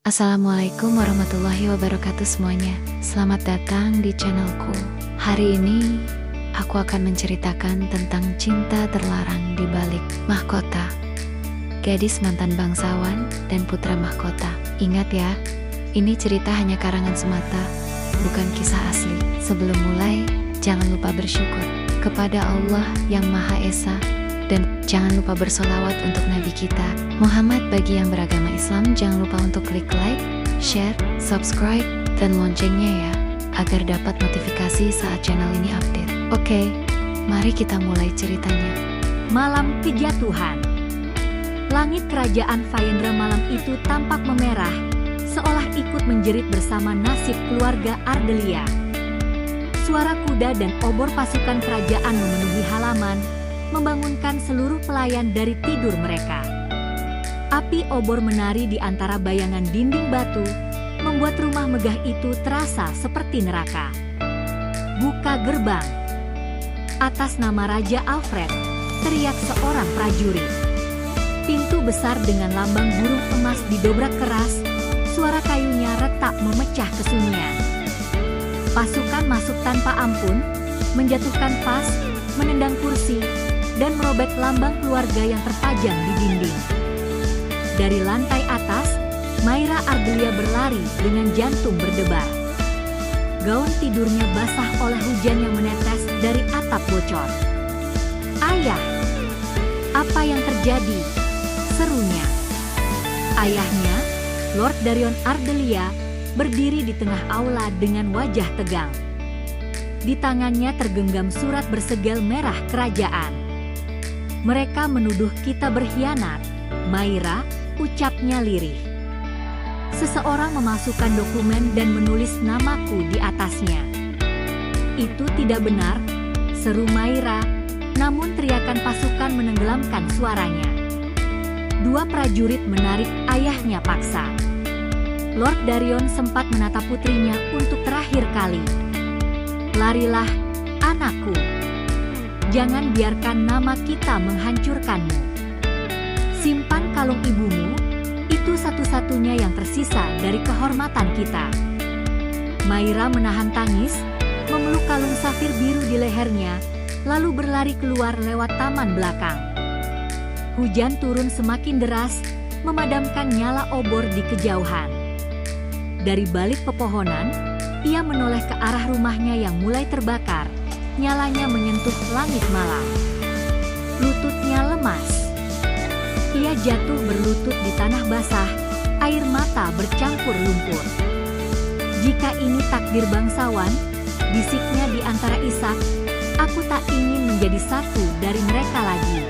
Assalamualaikum warahmatullahi wabarakatuh semuanya. Selamat datang di channelku. Hari ini aku akan menceritakan tentang cinta terlarang di balik mahkota. Gadis mantan bangsawan dan putra mahkota. Ingat ya, ini cerita hanya karangan semata, bukan kisah asli. Sebelum mulai, jangan lupa bersyukur kepada Allah yang Maha Esa. Dan jangan lupa bersolawat untuk Nabi kita Muhammad. Bagi yang beragama Islam, jangan lupa untuk klik like, share, subscribe, dan loncengnya ya, agar dapat notifikasi saat channel ini update. Oke, mari kita mulai ceritanya. Malam kejatuhan. Langit kerajaan Vaendra malam itu tampak memerah, seolah ikut menjerit bersama nasib keluarga Ardelia. Suara kuda dan obor pasukan kerajaan memenuhi halaman, membangunkan seluruh pelayan dari tidur mereka. Api obor menari di antara bayangan dinding batu, membuat rumah megah itu terasa seperti neraka. Buka gerbang. Atas nama Raja Alfred, teriak seorang prajurit. Pintu besar dengan lambang burung emas didobrak keras, suara kayunya retak memecah kesunyian. Pasukan masuk tanpa ampun, menjatuhkan vas, menendang kursi, dan merobek lambang keluarga yang terpajang di dinding. Dari lantai atas, Maira Ardelia berlari dengan jantung berdebar. Gaun tidurnya basah oleh hujan yang menetes dari atap bocor. "Ayah, apa yang terjadi?" serunya. Ayahnya, Lord Darion Ardelia, berdiri di tengah aula dengan wajah tegang. Di tangannya tergenggam surat bersegel merah kerajaan. "Mereka menuduh kita berkhianat, Maira," ucapnya lirih. "Seseorang memasukkan dokumen dan menulis namaku di atasnya." "Itu tidak benar," seru Maira, namun teriakan pasukan menenggelamkan suaranya. Dua prajurit menarik ayahnya paksa. Lord Darion sempat menatap putrinya untuk terakhir kali. "Larilah, anakku. Jangan biarkan nama kita menghancurkanmu. Simpan kalung ibumu, itu satu-satunya yang tersisa dari kehormatan kita." Maira menahan tangis, memeluk kalung safir biru di lehernya, lalu berlari keluar lewat taman belakang. Hujan turun semakin deras, memadamkan nyala obor di kejauhan. Dari balik pepohonan, ia menoleh ke arah rumahnya yang mulai terbakar. Nyalanya menyentuh langit malam. Lututnya lemas. Ia jatuh berlutut di tanah basah, air mata bercampur lumpur. "Jika ini takdir bangsawan," bisiknya di antara isak, "aku tak ingin menjadi satu dari mereka lagi."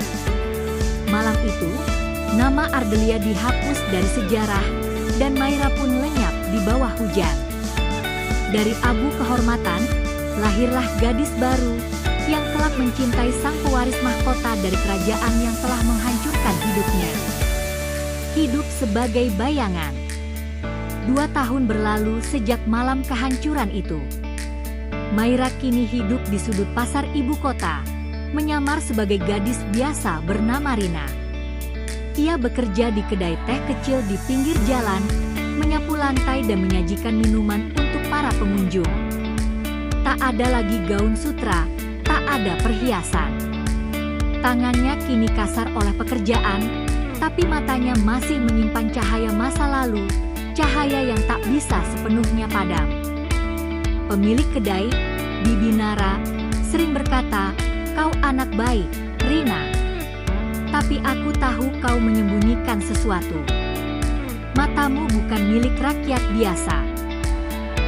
Malam itu, nama Ardelia dihapus dari sejarah, dan Maira pun lenyap di bawah hujan. Dari abu kehormatan, lahirlah gadis baru yang kelak mencintai sang pewaris mahkota dari kerajaan yang telah menghancurkan hidupnya. Hidup sebagai bayangan. 2 tahun berlalu sejak malam kehancuran itu. Maira kini hidup di sudut pasar ibu kota, menyamar sebagai gadis biasa bernama Rina. Ia bekerja di kedai teh kecil di pinggir jalan, menyapu lantai dan menyajikan minuman untuk para pengunjung. Tak ada lagi gaun sutra, tak ada perhiasan. Tangannya kini kasar oleh pekerjaan, tapi matanya masih menyimpan cahaya masa lalu, cahaya yang tak bisa sepenuhnya padam. Pemilik kedai, Bibi Nara, sering berkata, "Kau anak baik, Rina. Tapi aku tahu kau menyembunyikan sesuatu. Matamu bukan milik rakyat biasa."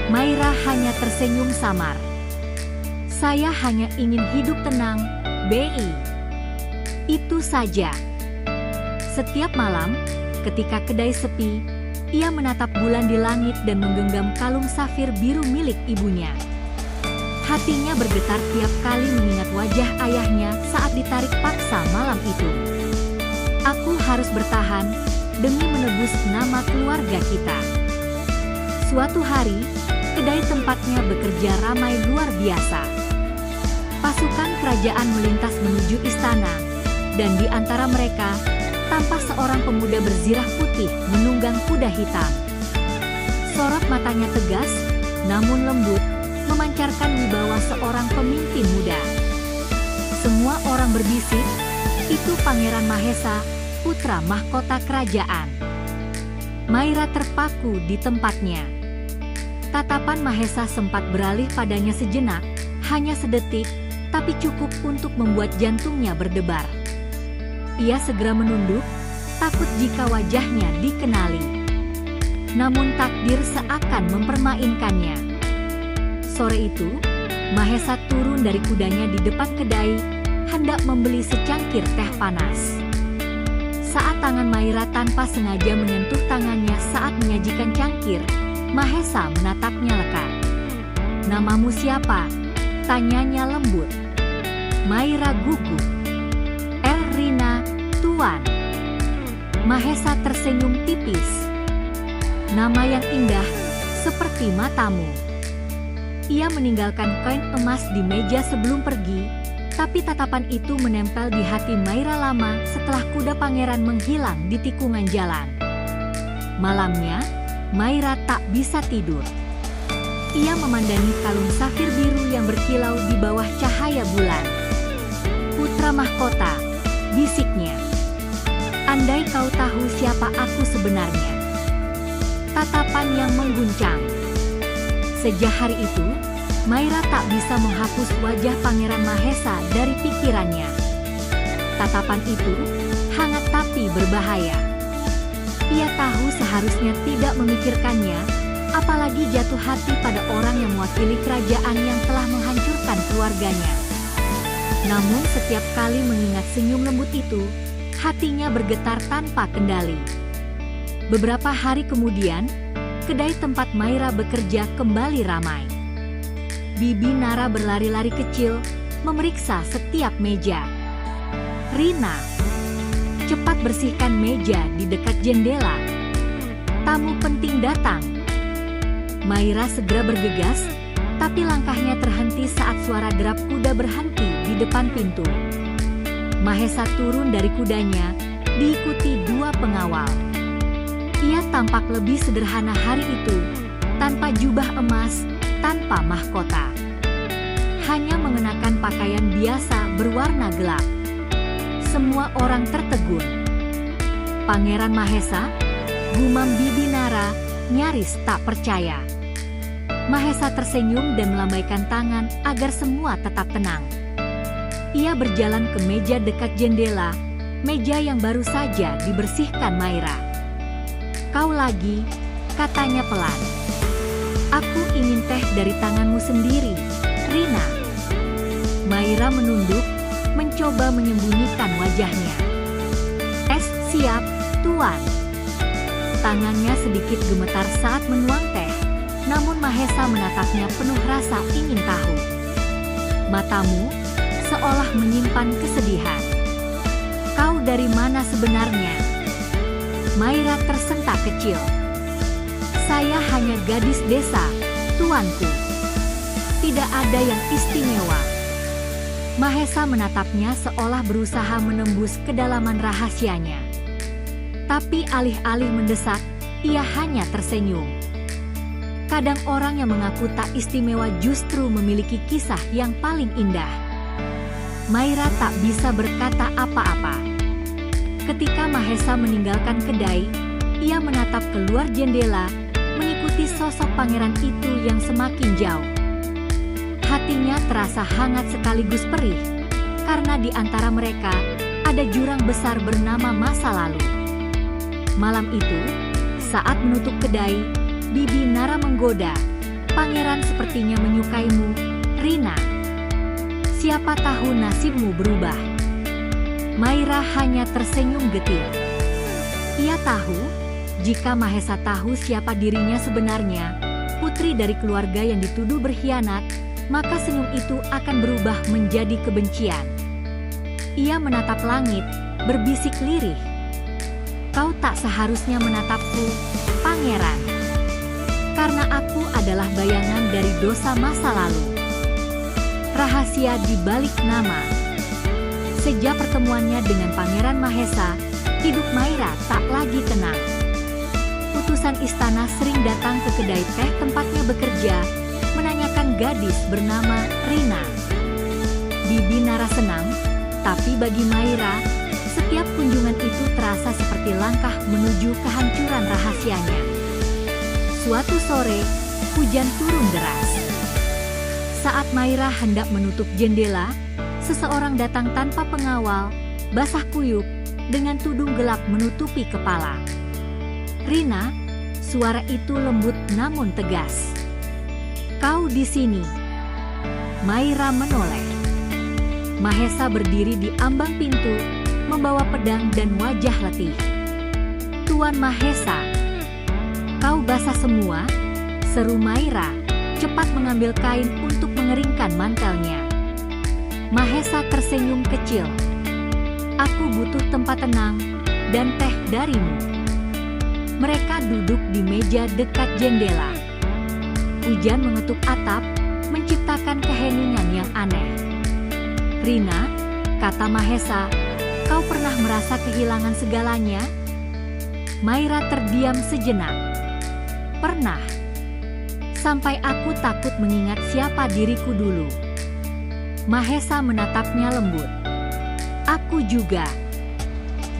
Maira hanya tersenyum samar. "Saya hanya ingin hidup tenang, Bi. Itu saja." Setiap malam, ketika kedai sepi, ia menatap bulan di langit dan menggenggam kalung safir biru milik ibunya. Hatinya bergetar tiap kali mengingat wajah ayahnya saat ditarik paksa malam itu. "Aku harus bertahan demi menebus nama keluarga kita." Suatu hari, kedai tempatnya bekerja ramai luar biasa. Pasukan kerajaan melintas menuju istana, dan di antara mereka tampak seorang pemuda berzirah putih menunggang kuda hitam. Sorot matanya tegas, namun lembut, memancarkan wibawa seorang pemimpin muda. Semua orang berbisik, itu Pangeran Mahesa, putra mahkota kerajaan. Maira terpaku di tempatnya. Tatapan Mahesa sempat beralih padanya sejenak, hanya sedetik, tapi cukup untuk membuat jantungnya berdebar. Ia segera menunduk, takut jika wajahnya dikenali. Namun takdir seakan mempermainkannya. Sore itu, Mahesa turun dari kudanya di depan kedai, hendak membeli secangkir teh panas. Saat tangan Maira tanpa sengaja menyentuh tangannya saat menyajikan cangkir, Mahesa menatapnya lekat. "Namamu siapa?" tanyanya lembut. Maira gugup. "Rina, Tuan." Mahesa tersenyum tipis. "Nama yang indah, seperti matamu." Ia meninggalkan koin emas di meja sebelum pergi, tapi tatapan itu menempel di hati Maira lama setelah kuda pangeran menghilang di tikungan jalan. Malamnya, Maira tak bisa tidur. Ia memandangi kalung safir biru yang berkilau di bawah cahaya bulan. "Putra mahkota," bisiknya. "Andai kau tahu siapa aku sebenarnya." Tatapan yang mengguncang. Sejak hari itu, Maira tak bisa menghapus wajah Pangeran Mahesa dari pikirannya. Tatapan itu hangat tapi berbahaya. Ia tahu seharusnya tidak memikirkannya, apalagi jatuh hati pada orang yang mewakili kerajaan yang telah menghancurkan keluarganya. Namun setiap kali mengingat senyum lembut itu, hatinya bergetar tanpa kendali. Beberapa hari kemudian, kedai tempat Maira bekerja kembali ramai. Bibi Nara berlari-lari kecil, memeriksa setiap meja. "Rina, cepat bersihkan meja di dekat jendela. Tamu penting datang." Maira segera bergegas, tapi langkahnya terhenti saat suara derap kuda berhenti di depan pintu. Mahesa turun dari kudanya, diikuti dua pengawal. Ia tampak lebih sederhana hari itu, tanpa jubah emas, tanpa mahkota. Hanya mengenakan pakaian biasa berwarna gelap. Semua orang tertegun. "Pangeran Mahesa?" gumam Bibi Nara, nyaris tak percaya. Mahesa tersenyum dan melambaikan tangan agar semua tetap tenang. Ia berjalan ke meja dekat jendela, meja yang baru saja dibersihkan Maira. "Kau lagi," katanya pelan. "Aku ingin teh dari tanganmu sendiri, Rina." Maira menunduk, mencoba menyembunyikan wajahnya. Siap, Tuan." Tangannya sedikit gemetar saat menuang teh, namun Mahesa menatapnya penuh rasa ingin tahu. Matamu seolah menyimpan kesedihan. "Kau dari mana sebenarnya?" Maira tersentak kecil. "Saya hanya gadis desa, tuanku. Tidak ada yang istimewa." Mahesa menatapnya seolah berusaha menembus kedalaman rahasianya. Tapi alih-alih mendesak, ia hanya tersenyum. Kadang orang yang mengaku tak istimewa justru memiliki kisah yang paling indah. Maira tak bisa berkata apa-apa. Ketika Mahesa meninggalkan kedai, ia menatap keluar jendela, mengikuti sosok pangeran itu yang semakin jauh. Hatinya terasa hangat sekaligus perih, karena di antara mereka ada jurang besar bernama masa lalu. Malam itu, saat menutup kedai, Bibi Nara menggoda, "Pangeran sepertinya menyukaimu, Rina. Siapa tahu nasibmu berubah." Maira hanya tersenyum getir. Ia tahu, jika Mahesa tahu siapa dirinya sebenarnya, putri dari keluarga yang dituduh berkhianat, maka senyum itu akan berubah menjadi kebencian. Ia menatap langit, berbisik lirih. "Kau tak seharusnya menatapku, Pangeran. Karena aku adalah bayangan dari dosa masa lalu. Rahasia di balik nama." Sejak pertemuannya dengan Pangeran Mahesa, hidup Maira tak lagi tenang. utusan istana sering datang ke kedai teh tempatnya bekerja, menanyakan gadis bernama Rina. Bibi Nara senang, tapi bagi Maira, setiap kunjungan itu terasa seperti langkah menuju kehancuran rahasianya. Suatu sore, hujan turun deras. Saat Maira hendak menutup jendela, seseorang datang tanpa pengawal, basah kuyup, dengan tudung gelap menutupi kepala. "Rina," suara itu lembut namun tegas. "Kau di sini?" Maira menoleh. Mahesa berdiri di ambang pintu, membawa pedang dan wajah letih. "Tuan Mahesa." "Kau basah semua?" seru Maira, cepat mengambil kain untuk mengeringkan mantelnya. Mahesa tersenyum kecil. "Aku butuh tempat tenang dan teh darimu." Mereka duduk di meja dekat jendela. Hujan mengetuk atap, menciptakan keheningan yang aneh. "Rina," kata Mahesa, "kau pernah merasa kehilangan segalanya?" Maira terdiam sejenak. "Pernah. Sampai aku takut mengingat siapa diriku dulu." Mahesa menatapnya lembut. "Aku juga.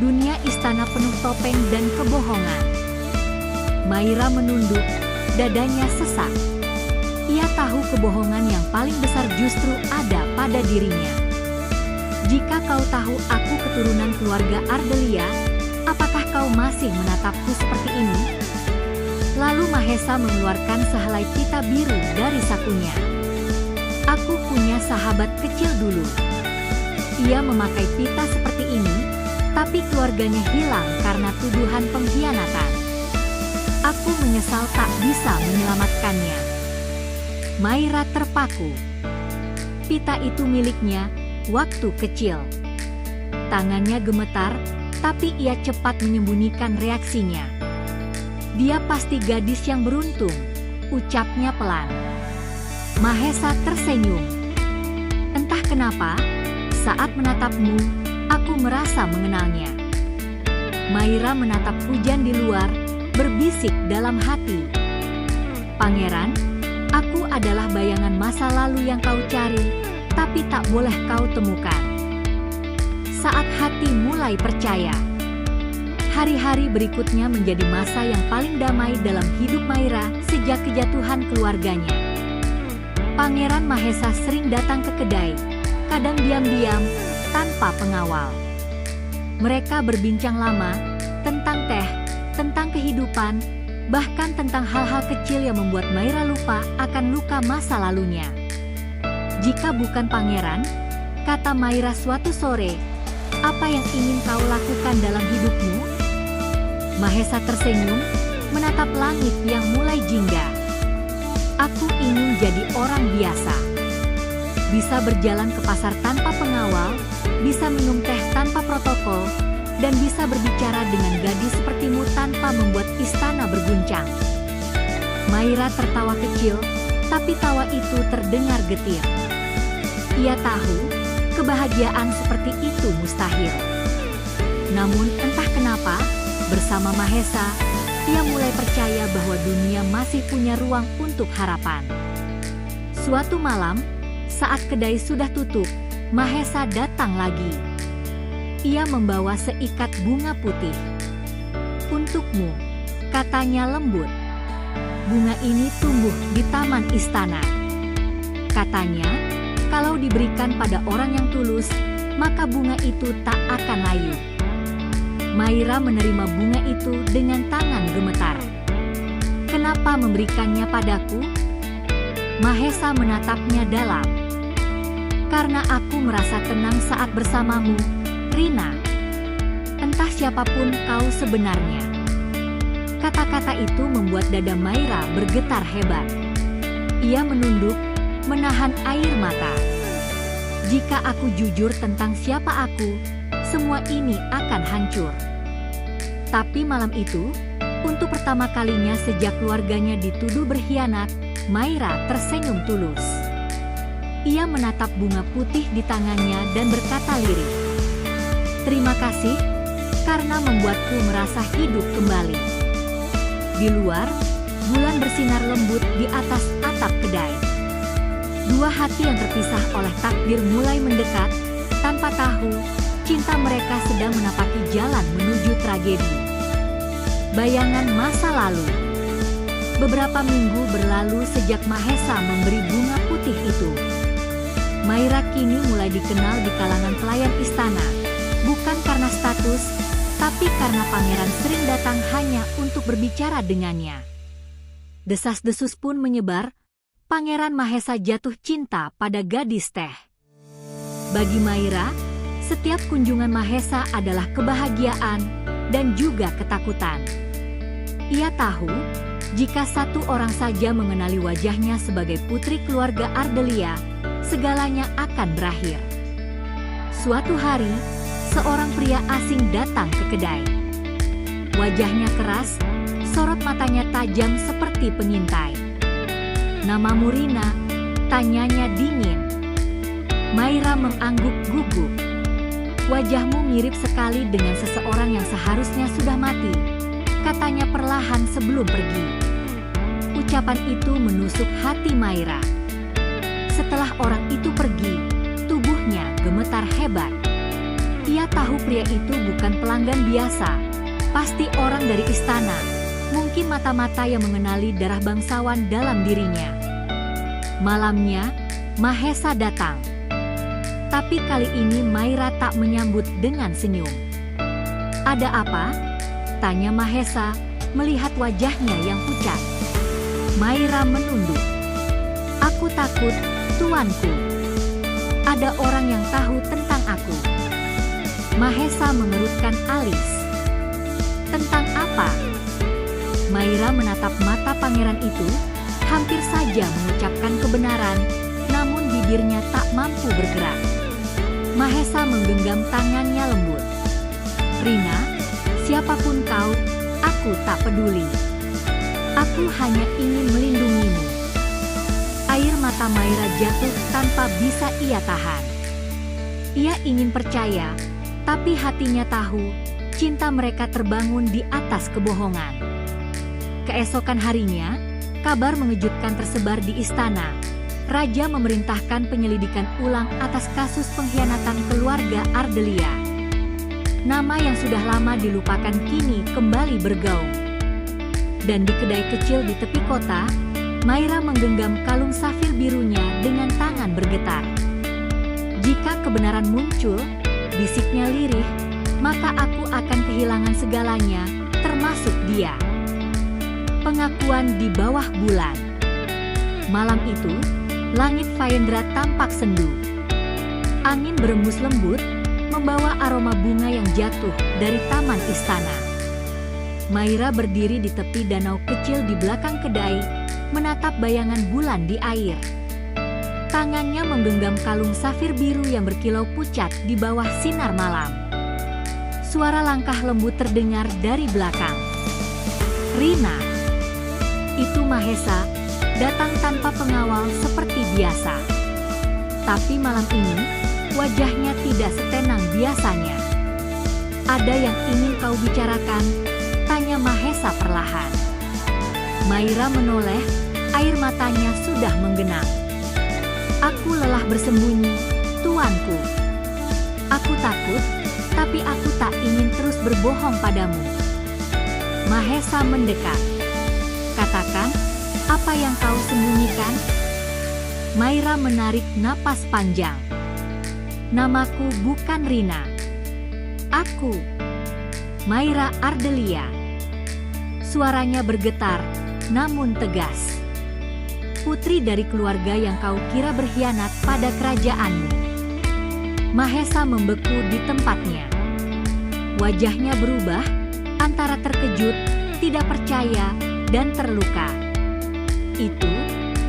Dunia istana penuh topeng dan kebohongan." Maira menunduk, dadanya sesak. Ia tahu kebohongan yang paling besar justru ada pada dirinya. "Jika kau tahu aku keturunan keluarga Ardelia, apakah kau masih menatapku seperti ini?" Lalu Mahesa mengeluarkan sehelai pita biru dari sakunya. "Aku punya sahabat kecil dulu. Ia memakai pita seperti ini, tapi keluarganya hilang karena tuduhan pengkhianatan. Aku menyesal tak bisa menyelamatkannya." Maira terpaku. Pita itu miliknya waktu kecil. Tangannya gemetar, tapi ia cepat menyembunyikan reaksinya. "Dia pasti gadis yang beruntung," ucapnya pelan. Mahesa tersenyum. "Entah kenapa, saat menatapmu, aku merasa mengenalnya." Maira menatap hujan di luar, berbisik dalam hati. "Pangeran, aku adalah bayangan masa lalu yang kau cari, tapi tak boleh kau temukan." Saat hati mulai percaya. Hari-hari berikutnya menjadi masa yang paling damai dalam hidup Maira sejak kejatuhan keluarganya. Pangeran Mahesa sering datang ke kedai, kadang diam-diam, tanpa pengawal. Mereka berbincang lama, tentang teh, tentang kehidupan, bahkan tentang hal-hal kecil yang membuat Maira lupa akan luka masa lalunya. "Jika bukan pangeran," kata Maira suatu sore, "apa yang ingin kau lakukan dalam hidupmu?" Mahesa tersenyum, menatap langit yang mulai jingga. "Aku ingin jadi orang biasa. Bisa berjalan ke pasar tanpa pengawal, bisa minum teh tanpa protokol, dan bisa berbicara dengan gadis sepertimu tanpa membuat istana berguncang." Maira tertawa kecil, tapi tawa itu terdengar getir. Ia tahu, kebahagiaan seperti itu mustahil. Namun entah kenapa, bersama Mahesa, ia mulai percaya bahwa dunia masih punya ruang untuk harapan. Suatu malam, saat kedai sudah tutup, Mahesa datang lagi. Ia membawa seikat bunga putih. "Untukmu," katanya lembut. "Bunga ini tumbuh di taman istana. Katanya, kalau diberikan pada orang yang tulus, maka bunga itu tak akan layu." Maira menerima bunga itu dengan tangan gemetar. "Kenapa memberikannya padaku?" Mahesa menatapnya dalam. "Karena aku merasa tenang saat bersamamu, Rina. Entah siapapun kau sebenarnya." Kata-kata itu membuat dada Maira bergetar hebat. Ia menunduk, menahan air mata. "Jika aku jujur tentang siapa aku, semua ini akan hancur." Tapi malam itu, untuk pertama kalinya sejak keluarganya dituduh berkhianat, Maira tersenyum tulus. Ia menatap bunga putih di tangannya dan berkata lirih, "Terima kasih, karena membuatku merasa hidup kembali." Di luar, bulan bersinar lembut di atas atap kedai. Dua hati yang terpisah oleh takdir mulai mendekat, tanpa tahu, cinta mereka sedang menapaki jalan menuju tragedi. Bayangan masa lalu. Beberapa minggu berlalu sejak Mahesa memberi bunga putih itu. Maira kini mulai dikenal di kalangan pelayan istana, bukan karena status, tapi karena pangeran sering datang hanya untuk berbicara dengannya. Desas-desus pun menyebar, Pangeran Mahesa jatuh cinta pada gadis teh. Bagi Maira, setiap kunjungan Mahesa adalah kebahagiaan dan juga ketakutan. Ia tahu, jika satu orang saja mengenali wajahnya sebagai putri keluarga Ardelia, segalanya akan berakhir. Suatu hari, seorang pria asing datang ke kedai. Wajahnya keras, sorot matanya tajam seperti pengintai. "Namamu Rina?" tanyanya dingin. Maira mengangguk gugup. "Wajahmu mirip sekali dengan seseorang yang seharusnya sudah mati," katanya perlahan sebelum pergi. Ucapan itu menusuk hati Maira. Setelah orang itu pergi, tubuhnya gemetar hebat. Ia tahu pria itu bukan pelanggan biasa, pasti orang dari istana, mungkin mata-mata yang mengenali darah bangsawan dalam dirinya. Malamnya, Mahesa datang. Tapi kali ini Maira tak menyambut dengan senyum. "Ada apa?" tanya Mahesa, melihat wajahnya yang pucat. Maira menunduk. "Aku takut, tuanku. Ada orang yang tahu tentang aku." Mahesa mengerutkan alis. "Tentang apa?" Maira menatap mata pangeran itu, hampir saja mengucapkan kebenaran, namun bibirnya tak mampu bergerak. Mahesa menggenggam tangannya lembut. "Rina, siapapun kau, aku tak peduli. Aku hanya ingin melindungimu." Air mata Maira jatuh tanpa bisa ia tahan. Ia ingin percaya, tapi hatinya tahu, cinta mereka terbangun di atas kebohongan. Keesokan harinya, kabar mengejutkan tersebar di istana. Raja memerintahkan penyelidikan ulang atas kasus pengkhianatan keluarga Ardelia. Nama yang sudah lama dilupakan kini kembali bergaung. Dan di kedai kecil di tepi kota, Maira menggenggam kalung safir birunya dengan tangan bergetar. "Jika kebenaran muncul," bisiknya lirih, "maka aku akan kehilangan segalanya, termasuk dia." Pengakuan di bawah bulan. Malam itu, langit Fayendra tampak sendu. Angin berembus lembut, membawa aroma bunga yang jatuh dari taman istana. Maira berdiri di tepi danau kecil di belakang kedai, menatap bayangan bulan di air. Tangannya menggenggam kalung safir biru yang berkilau pucat di bawah sinar malam. Suara langkah lembut terdengar dari belakang. "Rina!" Itu Mahesa, datang tanpa pengawal seperti biasa. Tapi malam ini, wajahnya tidak setenang biasanya. "Ada yang ingin kau bicarakan?" tanya Mahesa perlahan. Maira menoleh, air matanya sudah menggenang. "Aku lelah bersembunyi, tuanku. Aku takut, tapi aku tak ingin terus berbohong padamu." Mahesa mendekat. "Katakan, apa yang kau sembunyikan?" Maira menarik napas panjang. "Namaku bukan Rina. Aku Maira Ardelia." Suaranya bergetar, namun tegas. "Putri dari keluarga yang kau kira berkhianat pada kerajaanmu." Mahesa membeku di tempatnya. Wajahnya berubah, antara terkejut, tidak percaya, dan terluka. "Itu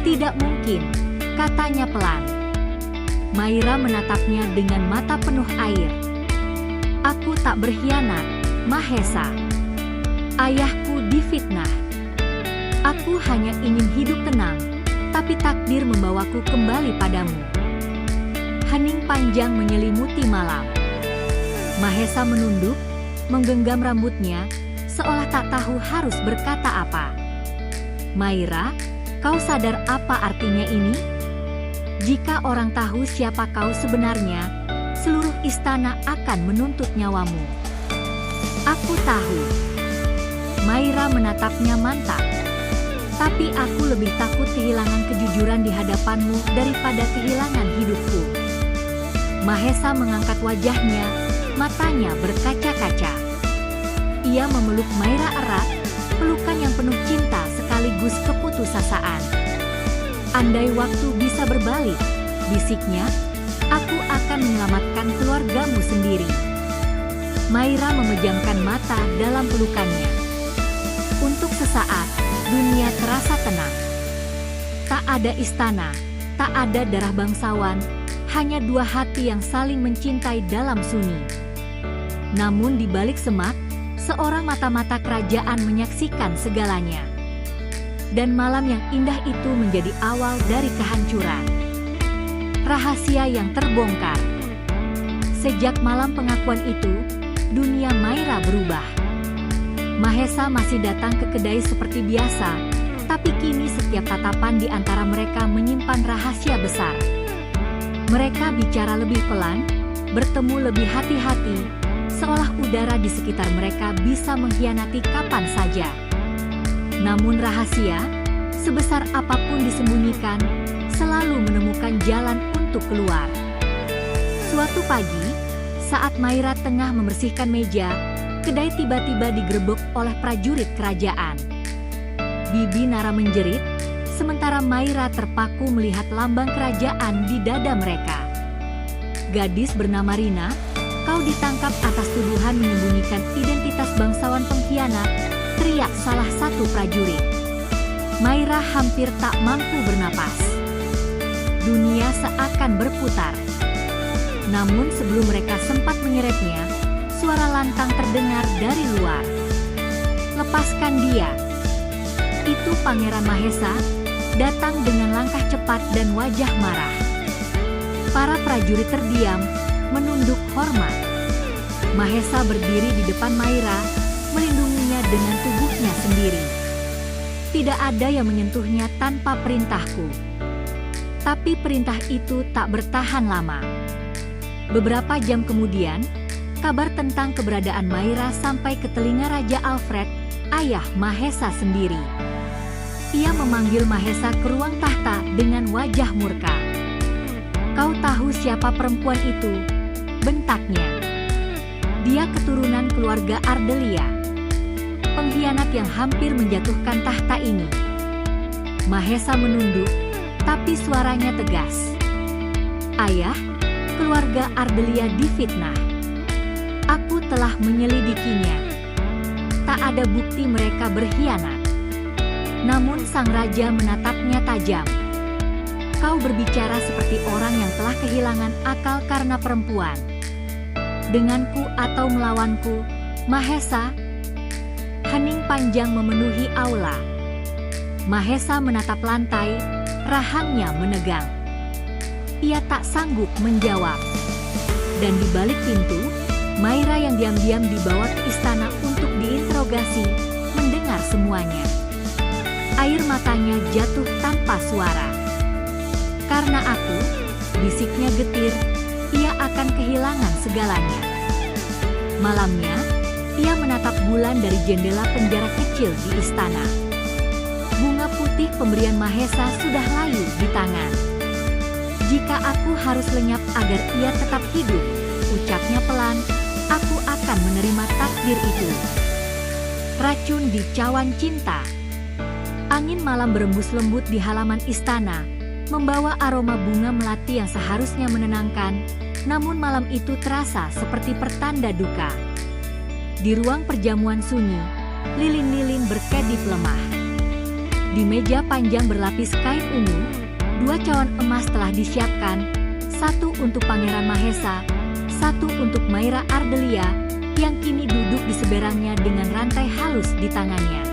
tidak mungkin," katanya pelan. Maira menatapnya dengan mata penuh air. "Aku tak berkhianat, Mahesa. Ayahku difitnah. Aku hanya ingin hidup tenang, tapi takdir membawaku kembali padamu." Hening panjang menyelimuti malam. Mahesa menunduk, menggenggam rambutnya, seolah tak tahu harus berkata apa. Maira, kau sadar apa artinya ini? Jika orang tahu siapa kau sebenarnya, seluruh istana akan menuntut nyawamu. Aku tahu. Maira menatapnya mantap. Tapi aku lebih takut kehilangan kejujuran di hadapanmu daripada kehilangan hidupku. Mahesa mengangkat wajahnya, matanya berkaca-kaca. Ia memeluk Maira erat, pelukan yang penuh cinta sekaligus keputusasaan. Andai waktu bisa berbalik, bisiknya, aku akan menyelamatkan keluargamu sendiri. Maira memejamkan mata dalam pelukannya. Untuk sesaat, dunia terasa tenang. Tak ada istana, tak ada darah bangsawan, hanya dua hati yang saling mencintai dalam sunyi. Namun di balik semak, seorang mata-mata kerajaan menyaksikan segalanya. Dan malam yang indah itu menjadi awal dari kehancuran. Rahasia yang terbongkar. Sejak malam pengakuan itu, dunia Maira berubah. Mahesa masih datang ke kedai seperti biasa, tapi kini setiap tatapan di antara mereka menyimpan rahasia besar. Mereka bicara lebih pelan, bertemu lebih hati-hati, seolah udara di sekitar mereka bisa mengkhianati kapan saja. Namun rahasia, sebesar apapun disembunyikan, selalu menemukan jalan untuk keluar. Suatu pagi, saat Maira tengah membersihkan meja, kedai tiba-tiba digerebek oleh prajurit kerajaan. Bibi Nara menjerit, sementara Maira terpaku melihat lambang kerajaan di dada mereka. Gadis bernama Rina, kau ditangkap atas tuduhan menyembunyikan identitas bangsawan pengkhianat, teriak salah satu prajurit. Maira hampir tak mampu bernapas. Dunia seakan berputar. Namun sebelum mereka sempat menyeretnya, suara lantang terdengar dari luar. Lepaskan dia. Itu Pangeran Mahesa, datang dengan langkah cepat dan wajah marah. Para prajurit terdiam, menunduk hormat. Mahesa berdiri di depan Maira, melindunginya dengan tubuhnya sendiri. Tidak ada yang menyentuhnya tanpa perintahku. Tapi perintah itu tak bertahan lama. Beberapa jam kemudian, kabar tentang keberadaan Maira sampai ke telinga Raja Alfred, ayah Mahesa sendiri. Ia memanggil Mahesa ke ruang tahta dengan wajah murka. Kau tahu siapa perempuan itu? Bentaknya. Dia keturunan keluarga Ardelia. Pengkhianat yang hampir menjatuhkan tahta ini. Mahesa menunduk, tapi suaranya tegas. Ayah, keluarga Ardelia difitnah. Aku telah menyelidikinya. Tak ada bukti mereka berkhianat. Namun sang raja menatapnya tajam. Kau berbicara seperti orang yang telah kehilangan akal karena perempuan. Denganku atau melawanku, Mahesa? Hening panjang memenuhi aula. Mahesa menatap lantai, rahangnya menegang. Ia tak sanggup menjawab. Dan di balik pintu, Maira yang diam-diam dibawa ke istana untuk diinterogasi, mendengar semuanya. Air matanya jatuh tanpa suara. Karena aku, bisiknya getir, ia akan kehilangan segalanya. Malamnya, ia menatap bulan dari jendela penjara kecil di istana. Bunga putih pemberian Mahesa sudah layu di tangan. Jika aku harus lenyap agar ia tetap hidup, ucapnya pelan, aku akan menerima takdir itu. Racun di cawan cinta. Angin malam berembus lembut di halaman istana, membawa aroma bunga melati yang seharusnya menenangkan, namun malam itu terasa seperti pertanda duka. Di ruang perjamuan sunyi, lilin-lilin berkedip lemah. Di meja panjang berlapis kain ungu, 2 cawan emas telah disiapkan, satu untuk Pangeran Mahesa, satu untuk Maira Ardelia, yang kini duduk di seberangnya dengan rantai halus di tangannya.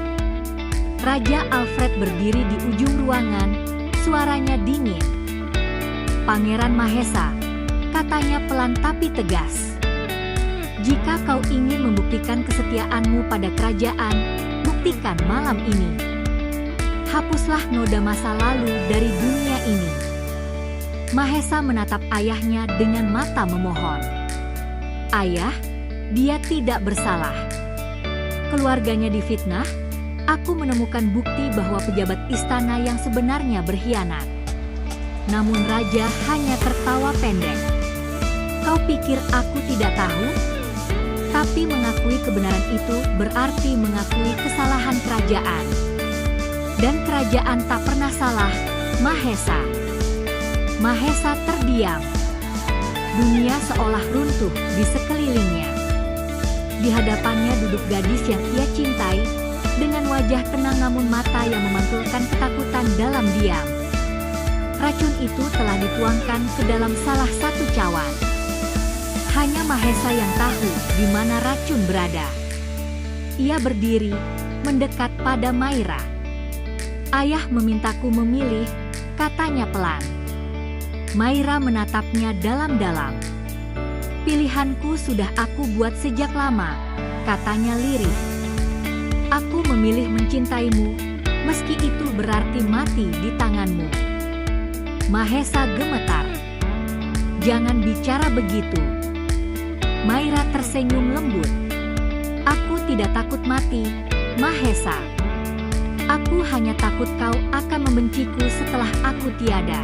Raja Alfred berdiri di ujung ruangan, suaranya dingin. Pangeran Mahesa, katanya pelan tapi tegas. Jika kau ingin membuktikan kesetiaanmu pada kerajaan, buktikan malam ini. Hapuslah noda masa lalu dari dunia ini. Mahesa menatap ayahnya dengan mata memohon. Ayah, dia tidak bersalah. Keluarganya difitnah. Aku menemukan bukti bahwa pejabat istana yang sebenarnya berkhianat. Namun raja hanya tertawa pendek. Kau pikir aku tidak tahu? Tapi mengakui kebenaran itu berarti mengakui kesalahan kerajaan. Dan kerajaan tak pernah salah, Mahesa. Mahesa terdiam. Dunia seolah runtuh di sekelilingnya. Di hadapannya duduk gadis yang ia cintai, dengan wajah tenang namun mata yang memantulkan ketakutan dalam diam. Racun itu telah dituangkan ke dalam salah satu cawan. Hanya Mahesa yang tahu di mana racun berada. Ia berdiri, mendekat pada Maira. Ayah memintaku memilih, katanya pelan. Maira menatapnya dalam-dalam. Pilihanku sudah aku buat sejak lama, katanya lirih. Aku memilih mencintaimu, meski itu berarti mati di tanganmu. Mahesa gemetar. Jangan bicara begitu. Maira tersenyum lembut. Aku tidak takut mati, Mahesa. Aku hanya takut kau akan membenciku setelah aku tiada.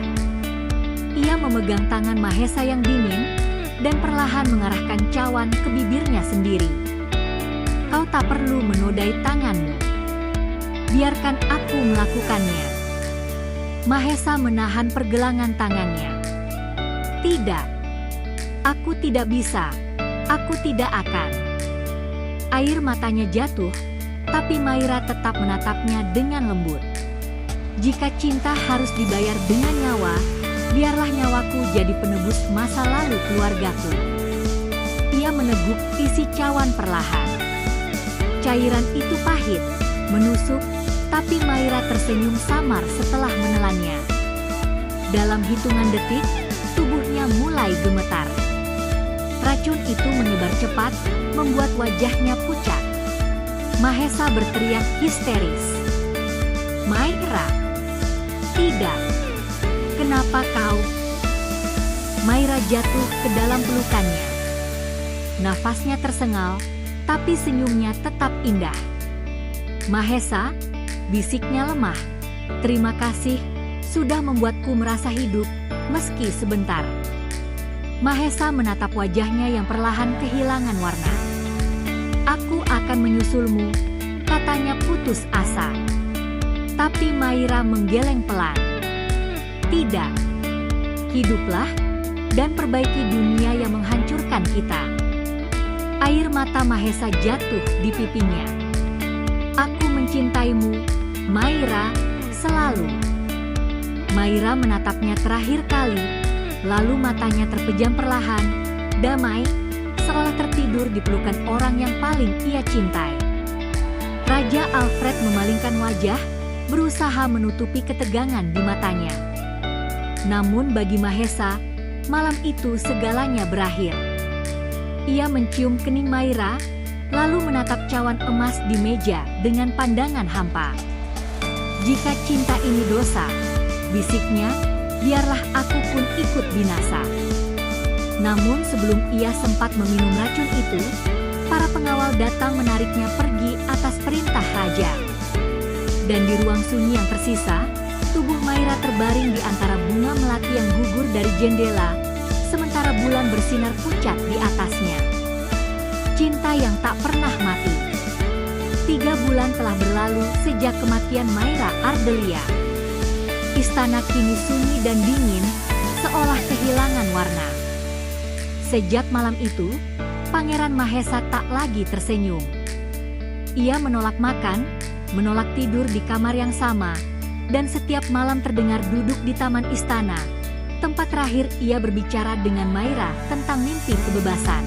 Ia memegang tangan Mahesa yang dingin, dan perlahan mengarahkan cawan ke bibirnya sendiri. Kau tak perlu menodai tanganmu. Biarkan aku melakukannya. Mahesa menahan pergelangan tangannya. Tidak. Aku tidak bisa. Aku tidak akan. Air matanya jatuh, tapi Maira tetap menatapnya dengan lembut. Jika cinta harus dibayar dengan nyawa, biarlah nyawaku jadi penebus masa lalu keluargaku. Ia meneguk isi cawan perlahan. Cairan itu pahit, menusuk, tapi Maira tersenyum samar setelah menelannya. Dalam hitungan detik, tubuhnya mulai gemetar. Racun itu menyebar cepat, membuat wajahnya pucat. Mahesa berteriak histeris. Maira! Tidak! Kenapa kau? Maira jatuh ke dalam pelukannya. Nafasnya tersengal, tapi senyumnya tetap indah. Mahesa, bisiknya lemah. Terima kasih, sudah membuatku merasa hidup, meski sebentar. Mahesa menatap wajahnya yang perlahan kehilangan warna. Aku akan menyusulmu, katanya putus asa. Tapi Maira menggeleng pelan. Tidak. Hiduplah, dan perbaiki dunia yang menghancurkan kita. Air mata Mahesa jatuh di pipinya. Aku mencintaimu, Maira, selalu. Maira menatapnya terakhir kali, lalu matanya terpejam perlahan, damai, seolah tertidur di pelukan orang yang paling ia cintai. Raja Alfred memalingkan wajah, berusaha menutupi ketegangan di matanya. Namun bagi Mahesa, malam itu segalanya berakhir. Ia mencium kening Maira, lalu menatap cawan emas di meja dengan pandangan hampa. Jika cinta ini dosa, bisiknya, biarlah aku pun ikut binasa. Namun sebelum ia sempat meminum racun itu, para pengawal datang menariknya pergi atas perintah raja. Dan di ruang sunyi yang tersisa, tubuh Maira terbaring di antara bunga melati yang gugur dari jendela, sementara bulan bersinar pucat di atasnya. Cinta yang tak pernah mati. 3 bulan telah berlalu sejak kematian Maira Ardelia. Istana kini sunyi dan dingin, seolah kehilangan warna. Sejak malam itu, Pangeran Mahesa tak lagi tersenyum. Ia menolak makan, menolak tidur di kamar yang sama, dan setiap malam terdengar duduk di taman istana, tempat terakhir ia berbicara dengan Maira tentang mimpi kebebasan.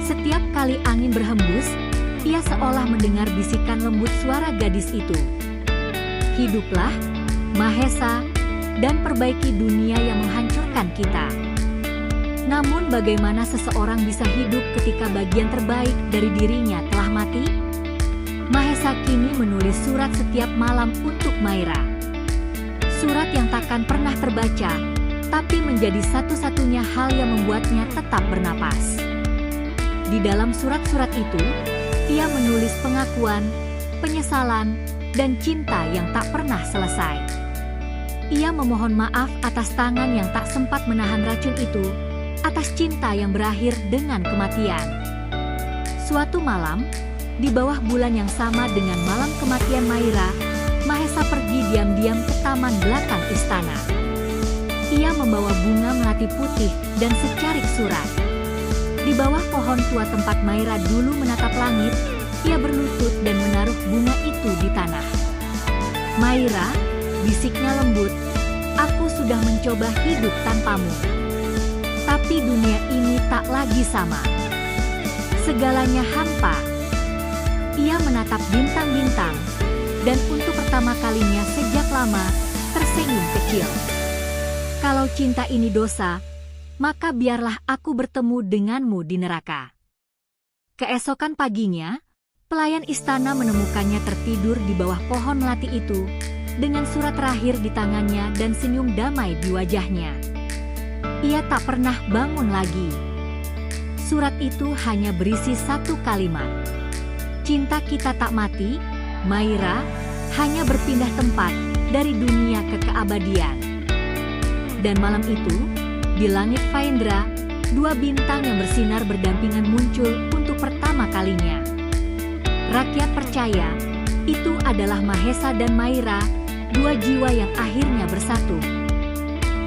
Setiap kali angin berhembus, ia seolah mendengar bisikan lembut suara gadis itu. Hiduplah, Mahesa, dan perbaiki dunia yang menghancurkan kita. Namun bagaimana seseorang bisa hidup ketika bagian terbaik dari dirinya telah mati? Mahesa kini menulis surat setiap malam untuk Maira. Surat yang takkan pernah terbaca, tapi menjadi satu-satunya hal yang membuatnya tetap bernapas. Di dalam surat-surat itu, ia menulis pengakuan, penyesalan, dan cinta yang tak pernah selesai. Ia memohon maaf atas tangan yang tak sempat menahan racun itu, atas cinta yang berakhir dengan kematian. Suatu malam, di bawah bulan yang sama dengan malam kematian Maira, Mahesa pergi diam-diam ke taman belakang istana. Ia membawa bunga melati putih dan secarik surat. Di bawah pohon tua tempat Maira dulu menatap langit, ia berlutut dan menaruh bunga itu di tanah. "Maira," bisiknya lembut, "aku sudah mencoba hidup tanpamu. Tapi dunia ini tak lagi sama. Segalanya hampa." Ia menatap bintang-bintang, dan untuk pertama kalinya sejak lama, tersenyum kecil. "Kalau cinta ini dosa, maka biarlah aku bertemu denganmu di neraka." Keesokan paginya, pelayan istana menemukannya tertidur di bawah pohon melati itu, dengan surat terakhir di tangannya dan senyum damai di wajahnya. Ia tak pernah bangun lagi. Surat itu hanya berisi satu kalimat. "Cinta kita tak mati, Maira, hanya berpindah tempat dari dunia ke keabadian." Dan malam itu, di langit Faendra, dua bintang yang bersinar berdampingan muncul untuk pertama kalinya. Rakyat percaya, itu adalah Mahesa dan Maira, dua jiwa yang akhirnya bersatu.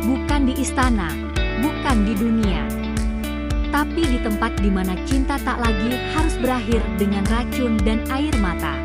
Bukan di istana, bukan di dunia, tapi di tempat di mana cinta tak lagi harus berakhir dengan racun dan air mata.